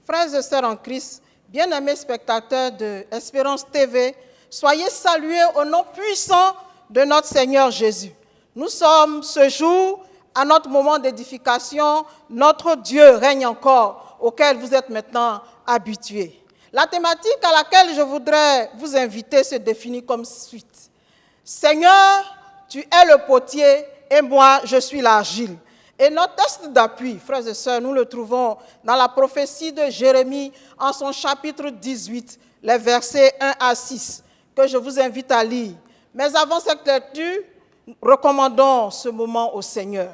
Frères et sœurs en Christ, bien-aimés spectateurs de Espérance TV, soyez salués au nom puissant de notre Seigneur Jésus. Nous sommes ce jour à notre moment d'édification. Notre Dieu règne encore, auquel vous êtes maintenant habitués. La thématique à laquelle je voudrais vous inviter se définit comme suite. Seigneur, tu es le potier et moi, je suis l'argile. Et notre texte d'appui, frères et sœurs, nous le trouvons dans la prophétie de Jérémie en son chapitre 18, les versets 1 à 6, que je vous invite à lire. Mais avant cette lecture, recommandons ce moment au Seigneur.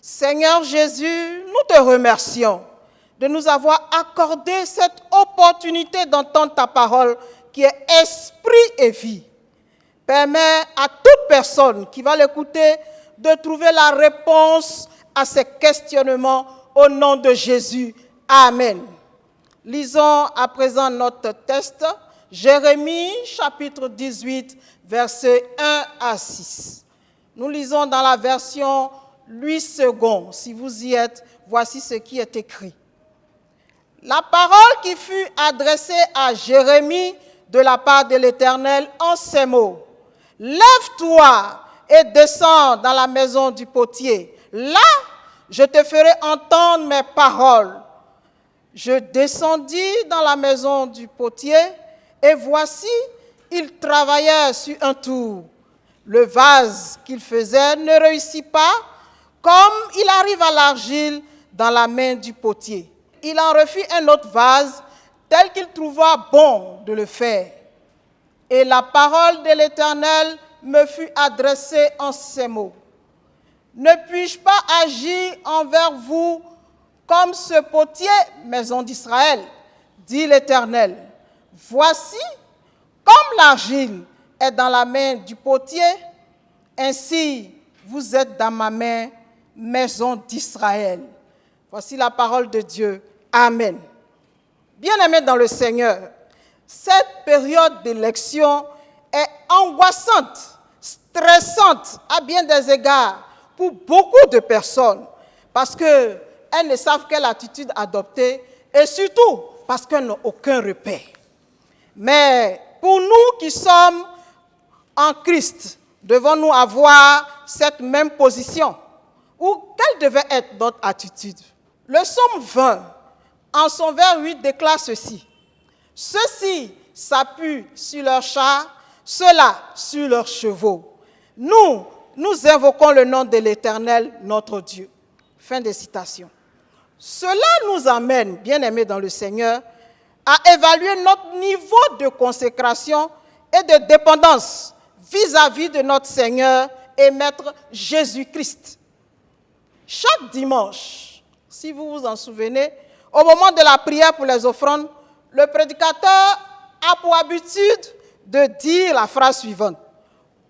Seigneur Jésus, nous te remercions de nous avoir accordé cette opportunité d'entendre ta parole qui est esprit et vie. Permets à toute personne qui va l'écouter de trouver la réponse à ces questionnements au nom de Jésus. Amen. Lisons à présent notre texte, Jérémie chapitre 18, versets 1 à 6. Nous lisons dans la version 8 secondes. Si vous y êtes, voici ce qui est écrit. La parole qui fut adressée à Jérémie de la part de l'Éternel en ces mots. Lève-toi et descends dans la maison du potier. Là, je te ferai entendre mes paroles. Je descendis dans la maison du potier, et voici, il travaillait sur un tour. Le vase qu'il faisait ne réussit pas, comme il arrive à l'argile dans la main du potier. Il en refit un autre vase, tel qu'il trouva bon de le faire. Et la parole de l'Éternel me fut adressée en ces mots. Ne puis-je pas agir envers vous comme ce potier, maison d'Israël, dit l'Éternel. Voici, comme l'argile est dans la main du potier, ainsi vous êtes dans ma main, maison d'Israël. Voici la parole de Dieu. Amen. Bien-aimés dans le Seigneur, cette période d'élection est angoissante, stressante à bien des égards pour beaucoup de personnes parce qu'elles ne savent quelle attitude adopter et surtout parce qu'elles n'ont aucun repère. Mais pour nous qui sommes en Christ, devons-nous avoir cette même position ou quelle devait être notre attitude? Le psaume 20, en son vers 8, déclare ceci. Ceux-ci s'appuient sur leurs chars, ceux-là sur leurs chevaux. Nous invoquons le nom de l'Éternel, notre Dieu. Fin de citation. Cela nous amène, bien-aimés dans le Seigneur, à évaluer notre niveau de consécration et de dépendance vis-à-vis de notre Seigneur et Maître Jésus-Christ. Chaque dimanche, si vous vous en souvenez, au moment de la prière pour les offrandes, le prédicateur a pour habitude de dire la phrase suivante.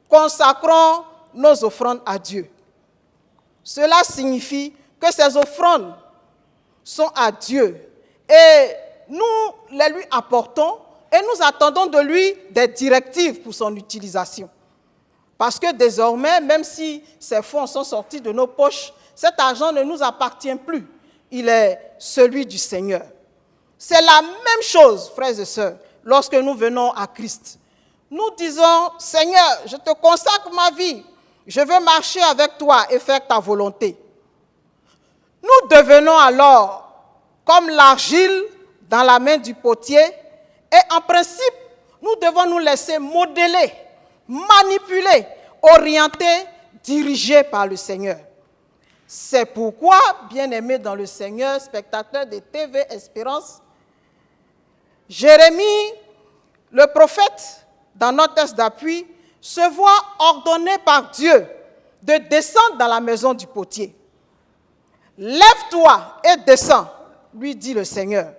Consacrons nos offrandes à Dieu. Cela signifie que ces offrandes sont à Dieu et nous les lui apportons et nous attendons de lui des directives pour son utilisation. Parce que désormais, même si ces fonds sont sortis de nos poches, cet argent ne nous appartient plus. Il est celui du Seigneur. C'est la même chose, frères et sœurs, lorsque nous venons à Christ. Nous disons, Seigneur, je te consacre ma vie. Je veux marcher avec toi et faire ta volonté. Nous devenons alors comme l'argile dans la main du potier et en principe, nous devons nous laisser modeler, manipuler, orienter, diriger par le Seigneur. C'est pourquoi, bien-aimés dans le Seigneur, spectateurs de TV Espérance, Jérémie, le prophète, dans notre texte d'appui, se voit ordonné par Dieu de descendre dans la maison du potier. Lève-toi et descends, lui dit le Seigneur.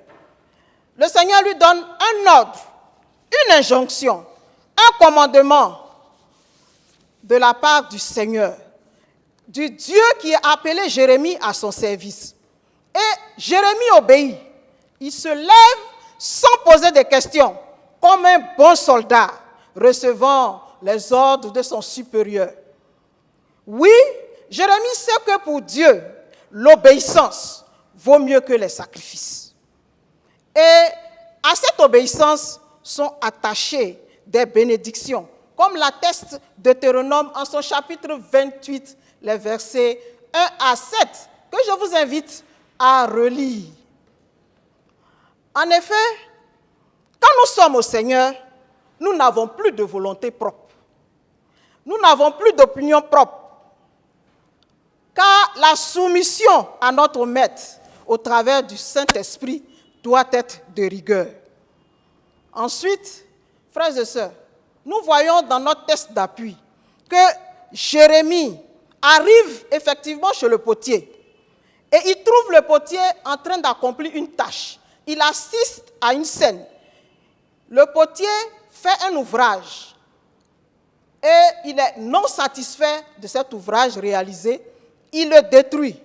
Le Seigneur lui donne un ordre, une injonction, un commandement de la part du Seigneur, du Dieu qui a appelé Jérémie à son service. Et Jérémie obéit. Il se lève sans poser de questions, comme un bon soldat, recevant les ordres de son supérieur. Oui, Jérémie sait que pour Dieu, l'obéissance vaut mieux que les sacrifices. Et à cette obéissance sont attachées des bénédictions, comme l'atteste Deutéronome en son chapitre 28, les versets 1 à 7, que je vous invite à relire. En effet, quand nous sommes au Seigneur, nous n'avons plus de volonté propre. Nous n'avons plus d'opinion propre. Car la soumission à notre Maître au travers du Saint-Esprit doit être de rigueur. Ensuite, frères et sœurs, nous voyons dans notre texte d'appui que Jérémie arrive effectivement chez le potier et il trouve le potier en train d'accomplir une tâche. Il assiste à une scène. Le potier fait un ouvrage et il est non satisfait de cet ouvrage réalisé. Il le détruit.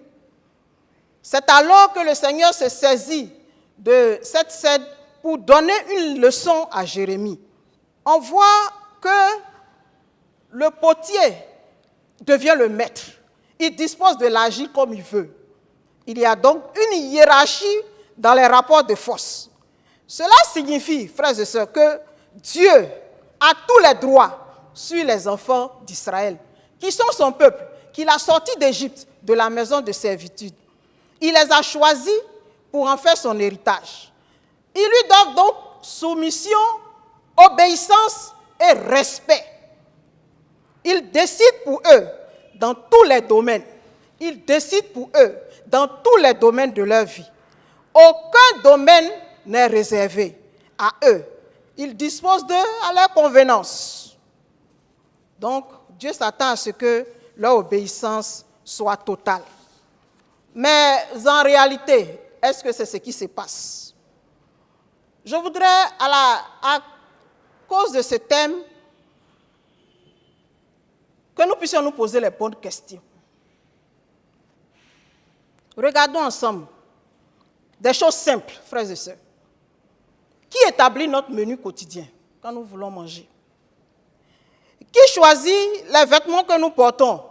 C'est alors que le Seigneur se saisit de cette scène pour donner une leçon à Jérémie. On voit que le potier devient le maître. Il dispose de l'agir comme il veut. Il y a donc une hiérarchie dans les rapports de force. Cela signifie, frères et sœurs, que Dieu a tous les droits sur les enfants d'Israël, qui sont son peuple, qu'il a sortis d'Égypte, de la maison de servitude. Il les a choisis pour en faire son héritage. Ils lui doivent donc soumission, obéissance et respect. Il décide pour eux dans tous les domaines. Il décide pour eux dans tous les domaines de leur vie. Aucun domaine n'est réservé à eux. Ils disposent d'eux à leur convenance. Donc, Dieu s'attend à ce que leur obéissance soit totale. Mais en réalité, est-ce que c'est ce qui se passe? Je voudrais, à cause de ce thème, que nous puissions nous poser les bonnes questions. Regardons ensemble des choses simples, frères et sœurs. Qui établit notre menu quotidien quand nous voulons manger? Qui choisit les vêtements que nous portons?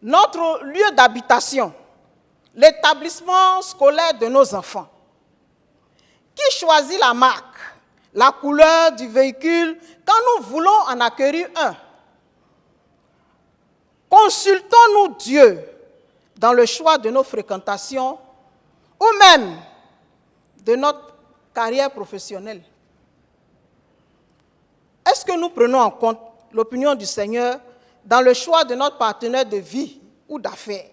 Notre lieu d'habitation, l'établissement scolaire de nos enfants. Qui choisit la marque, la couleur du véhicule quand nous voulons en acquérir un? Consultons-nous Dieu dans le choix de nos fréquentations ou même de notre carrière professionnelle? Est-ce que nous prenons en compte l'opinion du Seigneur dans le choix de notre partenaire de vie ou d'affaires,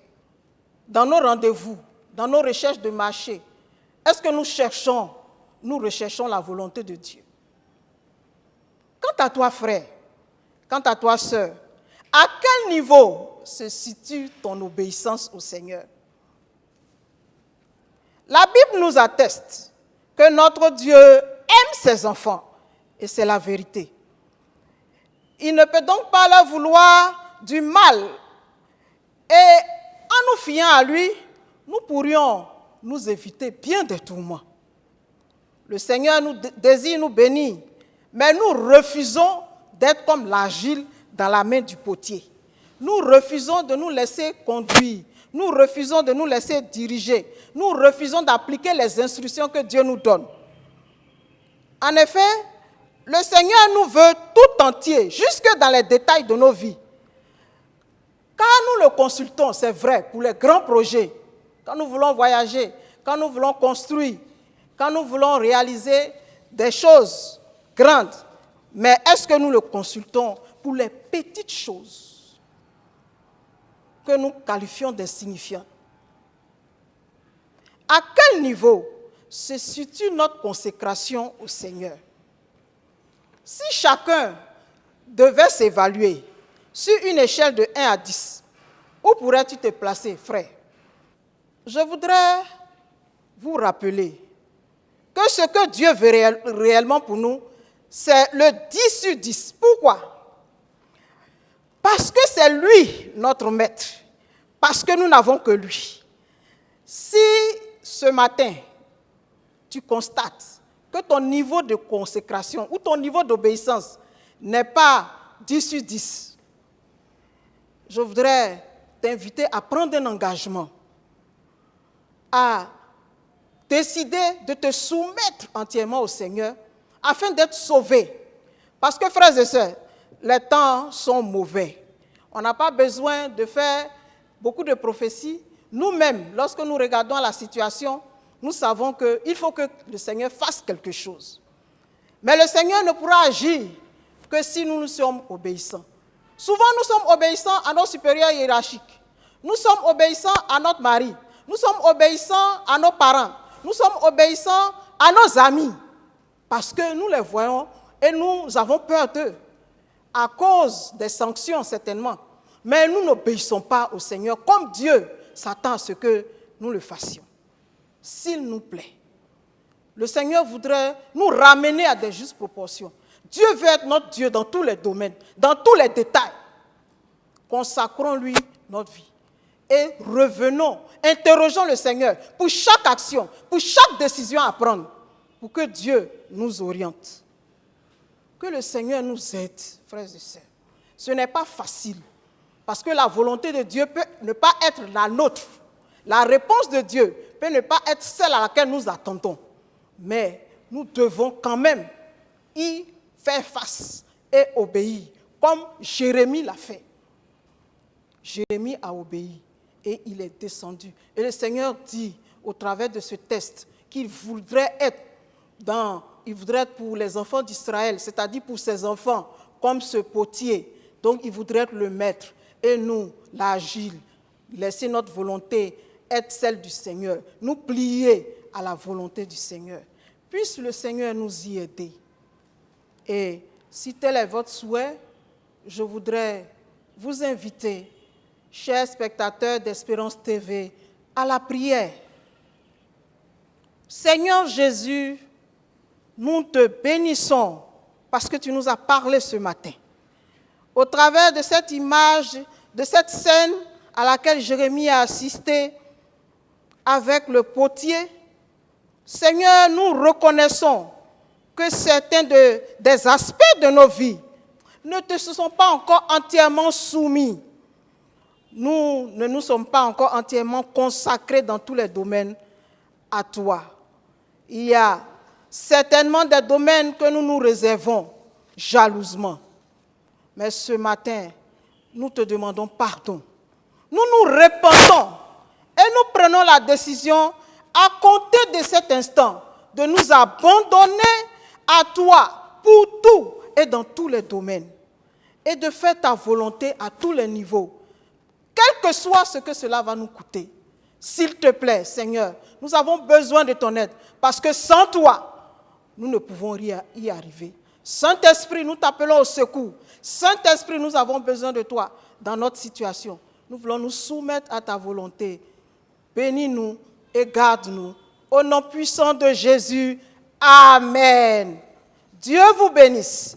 dans nos rendez-vous, dans nos recherches de marché? Est-ce que nous recherchons la volonté de Dieu? Quant à toi, frère, quant à toi, sœur, à quel niveau se situe ton obéissance au Seigneur? La Bible nous atteste que notre Dieu aime ses enfants, et c'est la vérité. Il ne peut donc pas leur vouloir du mal. Et en nous fiant à lui, nous pourrions nous éviter bien des tourments. Le Seigneur nous désire nous bénir, mais nous refusons d'être comme l'argile dans la main du potier. Nous refusons de nous laisser conduire. Nous refusons de nous laisser diriger. Nous refusons d'appliquer les instructions que Dieu nous donne. En effet, le Seigneur nous veut tout entier, jusque dans les détails de nos vies. Car nous le consultons, c'est vrai, pour les grands projets. Quand nous voulons voyager, quand nous voulons construire, quand nous voulons réaliser des choses grandes. Mais est-ce que nous le consultons pour les petites choses que nous qualifions d'insignifiantes? À quel niveau se situe notre consécration au Seigneur? Si chacun devait s'évaluer sur une échelle de 1 à 10, où pourrais-tu te placer, frère? Je voudrais vous rappeler que ce que Dieu veut réellement pour nous, c'est le 10 sur 10. Pourquoi? Parce que c'est lui, notre maître. Parce que nous n'avons que lui. Si ce matin, tu constates que ton niveau de consécration ou ton niveau d'obéissance n'est pas 10 sur 10, je voudrais t'inviter à prendre un engagement, à décidé de te soumettre entièrement au Seigneur afin d'être sauvé. Parce que, frères et sœurs, les temps sont mauvais. On n'a pas besoin de faire beaucoup de prophéties. Nous-mêmes, lorsque nous regardons la situation, nous savons qu'il faut que le Seigneur fasse quelque chose. Mais le Seigneur ne pourra agir que si nous sommes obéissants. Souvent, nous sommes obéissants à nos supérieurs hiérarchiques. Nous sommes obéissants à notre mari. Nous sommes obéissants à nos parents. Nous sommes obéissants à nos amis. Parce que nous les voyons et nous avons peur d'eux. À cause des sanctions, certainement. Mais nous n'obéissons pas au Seigneur comme Dieu s'attend à ce que nous le fassions. S'il nous plaît. Le Seigneur voudrait nous ramener à des justes proportions. Dieu veut être notre Dieu dans tous les domaines, dans tous les détails. Consacrons-lui notre vie. Et revenons, interrogeons le Seigneur pour chaque action, pour chaque décision à prendre, pour que Dieu nous oriente. Que le Seigneur nous aide, frères et sœurs. Ce n'est pas facile, parce que la volonté de Dieu peut ne pas être la nôtre. La réponse de Dieu peut ne pas être celle à laquelle nous attendons. Mais nous devons quand même y faire face et obéir, comme Jérémie l'a fait. Jérémie a obéi et il est descendu. Et le Seigneur dit, au travers de ce texte, qu'il voudrait être pour les enfants d'Israël, c'est-à-dire pour ses enfants, comme ce potier. Donc, il voudrait être le maître. Et nous, l'agile, laisser notre volonté être celle du Seigneur, nous plier à la volonté du Seigneur. Puisse le Seigneur nous y aider. Et si tel est votre souhait, je voudrais vous inviter, chers spectateurs d'Espérance TV, à la prière. Seigneur Jésus, nous te bénissons parce que tu nous as parlé ce matin. Au travers de cette image, de cette scène à laquelle Jérémie a assisté avec le potier, Seigneur, nous reconnaissons que certains des aspects de nos vies ne te sont pas encore entièrement soumis. Nous ne nous sommes pas encore entièrement consacrés dans tous les domaines à toi. Il y a certainement des domaines que nous nous réservons jalousement. Mais ce matin, nous te demandons pardon. Nous nous repentons et nous prenons la décision à compter de cet instant de nous abandonner à toi pour tout et dans tous les domaines et de faire ta volonté à tous les niveaux, quel que soit ce que cela va nous coûter. S'il te plaît, Seigneur, nous avons besoin de ton aide parce que sans toi, nous ne pouvons y arriver. Saint-Esprit, nous t'appelons au secours. Saint-Esprit, nous avons besoin de toi dans notre situation. Nous voulons nous soumettre à ta volonté. Bénis-nous et garde-nous. Au nom puissant de Jésus, Amen. Dieu vous bénisse.